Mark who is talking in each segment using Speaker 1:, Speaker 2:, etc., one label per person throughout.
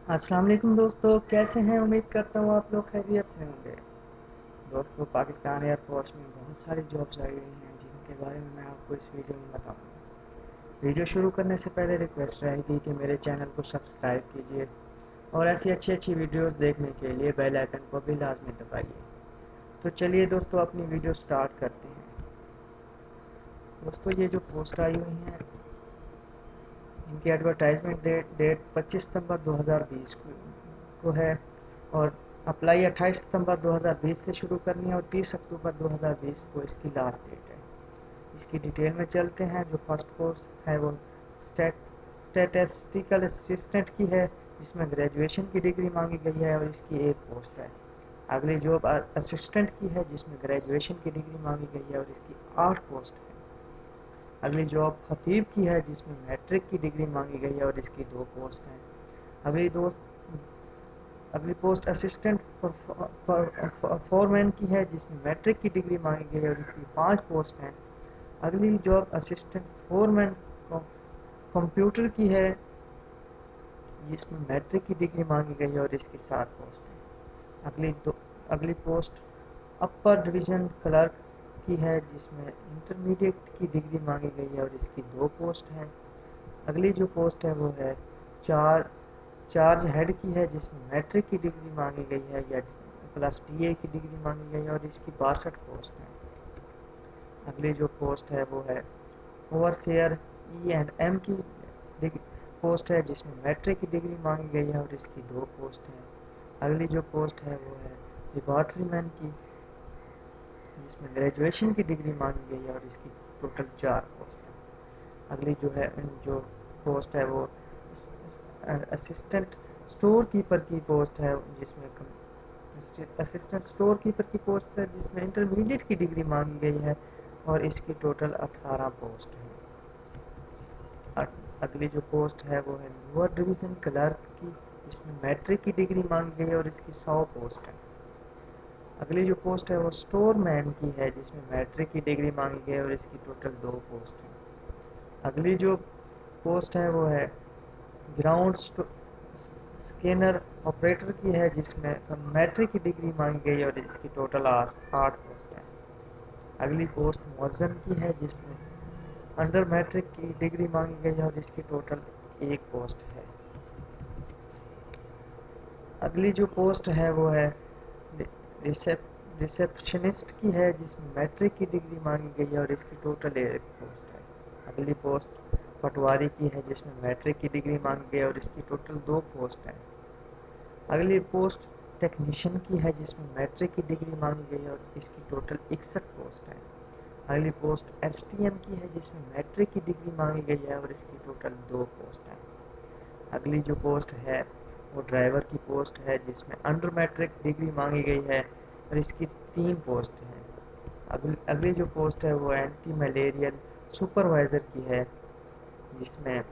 Speaker 1: अस्सलाम वालेकुम दोस्तों, कैसे हैं? उम्मीद करता हूँ आप लोग खैरियत से होंगे। दोस्तों, पाकिस्तान एयरफोर्स में बहुत सारी जॉब्स आई हुई हैं जिनके बारे में मैं आपको इस वीडियो में बताऊंगा। वीडियो शुरू करने से पहले रिक्वेस्ट रहेगी कि मेरे चैनल को सब्सक्राइब कीजिए और ऐसी अच्छी अच्छी वीडियोस देखने के लिए बेल आइकन को भी लाजमी दबाइए। तो चलिए दोस्तों, अपनी वीडियो स्टार्ट करते हैं। दोस्तों, ये जो पोस्ट आई हुई हैं इनकी एडवर्टाइजमेंट डेट 25 सितंबर 2020 को है और अप्लाई 28 सितंबर 2020 से शुरू करनी है और 30 अक्टूबर 2020 को इसकी लास्ट डेट है। इसकी डिटेल में चलते हैं। जो फर्स्ट पोस्ट है वो स्टैटिस्टिकल असिस्टेंट की है जिसमें ग्रेजुएशन की डिग्री मांगी गई है और इसकी एक पोस्ट है। अगली जॉब असिस्टेंट की है जिसमें ग्रेजुएशन की डिग्री मांगी गई है और इसकी 8 पोस्ट है। अगली जॉब खतीब की है जिसमें मैट्रिक की डिग्री मांगी गई है और इसकी 2 पोस्ट हैं। अगली दोस्त अगली पोस्ट असिस्टेंट फोरमैन की है जिसमें मैट्रिक की डिग्री मांगी गई है और इसकी 5 पोस्ट हैं। अगली जॉब असिस्टेंट फोरमैन कंप्यूटर की है जिसमें मैट्रिक की डिग्री मांगी गई है और इसकी 7 पोस्ट हैं। अगली पोस्ट अपर डिवीज़न क्लर्क की है जिसमें इंटरमीडिएट की डिग्री मांगी गई है और इसकी 2 पोस्ट हैं। अगली जो पोस्ट है वो है चार्ज हेड की है जिसमें मैट्रिक की डिग्री मांगी गई है या प्लस टीए की डिग्री मांगी गई है और इसकी 62 पोस्ट हैं। अगली जो पोस्ट है वो है ओवरसेयर ई एंड एम की पोस्ट है जिसमें मैट्रिक की डिग्री मांगी गई है और इसकी 2 पोस्ट हैं। अगली जो पोस्ट है वो है लेबॉर्ट्री मैन की जिसमें ग्रेजुएशन की डिग्री मांगी गई है और इसकी टोटल 4 पोस्ट हैं। अगली जो पोस्ट है वो असिस्टेंट स्टोर कीपर की पोस्ट है जिसमें असिस्टेंट स्टोर कीपर की पोस्ट है जिसमें इंटरमीडिएट की डिग्री मांगी गई है और इसकी टोटल 18 पोस्ट है। अगली जो पोस्ट है वो है लोअर डिवीज़न क्लर्क की जिसमें मैट्रिक की डिग्री मांगी गई है और इसकी 100 पोस्ट है। अगली जो पोस्ट है वो स्टोर मैन की है जिसमें मैट्रिक की डिग्री मांगी गई है और इसकी टोटल 2 पोस्ट है। अगली जो पोस्ट है वो है ग्राउंड स्कैनर ऑपरेटर की है जिसमें मैट्रिक की डिग्री मांगी गई है और इसकी टोटल 8 पोस्ट है। अगली पोस्ट मुअज्जन की है जिसमें अंडर मैट्रिक की डिग्री मांगी गई है और इसकी टोटल 1 पोस्ट है। अगली जो पोस्ट है वो है रिसेप्शनिस्ट की है जिसमें मैट्रिक की डिग्री मांगी गई है और इसकी टोटल 1 पोस्ट है। अगली पोस्ट पटवारी की है जिसमें मैट्रिक की डिग्री मांगी गई है और इसकी टोटल 2 पोस्ट है। अगली पोस्ट टेक्नीशियन की है जिसमें मैट्रिक की डिग्री मांगी गई है और इसकी टोटल 61 पोस्ट है। अगली पोस्ट एसटीएम की है जिसमें मैट्रिक की डिग्री मांगी गई है और इसकी टोटल 2 पोस्ट है। अगली जो पोस्ट है वो ड्राइवर की पोस्ट है जिसमें अंडर मैट्रिक डिग्री मांगी गई है और इसकी 3 पोस्ट हैं। अगली जो पोस्ट है वो एंटी मलेरियल सुपरवाइज़र की है जिसमें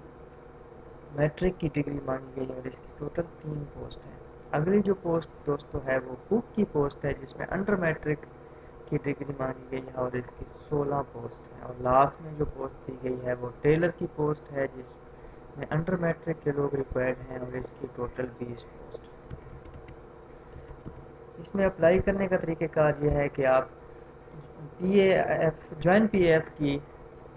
Speaker 1: मैट्रिक की डिग्री मांगी गई है और इसकी टोटल 3 पोस्ट हैं। अगली जो पोस्ट दोस्तों है वो कुक की पोस्ट है जिसमें अंडर मैट्रिक की डिग्री मांगी गई है और इसकी 16 पोस्ट हैं। और लास्ट में जो पोस्ट दी गई है वो टेलर की पोस्ट है जिसमें अंडर मैट्रिक के लोग रिक्वायर्ड हैं और इसकी टोटल 20 पोस्ट। इसमें अप्लाई करने का तरीक़ेकार ये है कि आप जॉइन पीएएफ की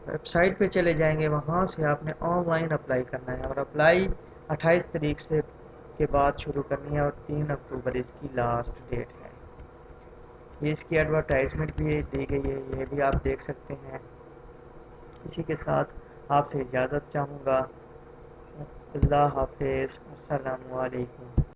Speaker 1: वेबसाइट पे चले जाएंगे, वहाँ से आपने ऑनलाइन अप्लाई करना है और अप्लाई 28 तारीख से के बाद शुरू करनी है और 3 अक्टूबर इसकी लास्ट डेट है। ये इसकी एडवर्टाइजमेंट भी दी गई है, ये भी आप देख सकते हैं। इसी के साथ आपसे इजाज़त चाहूँगा। अल्लाह हाफिज़। अस्सलामु अलैकुम।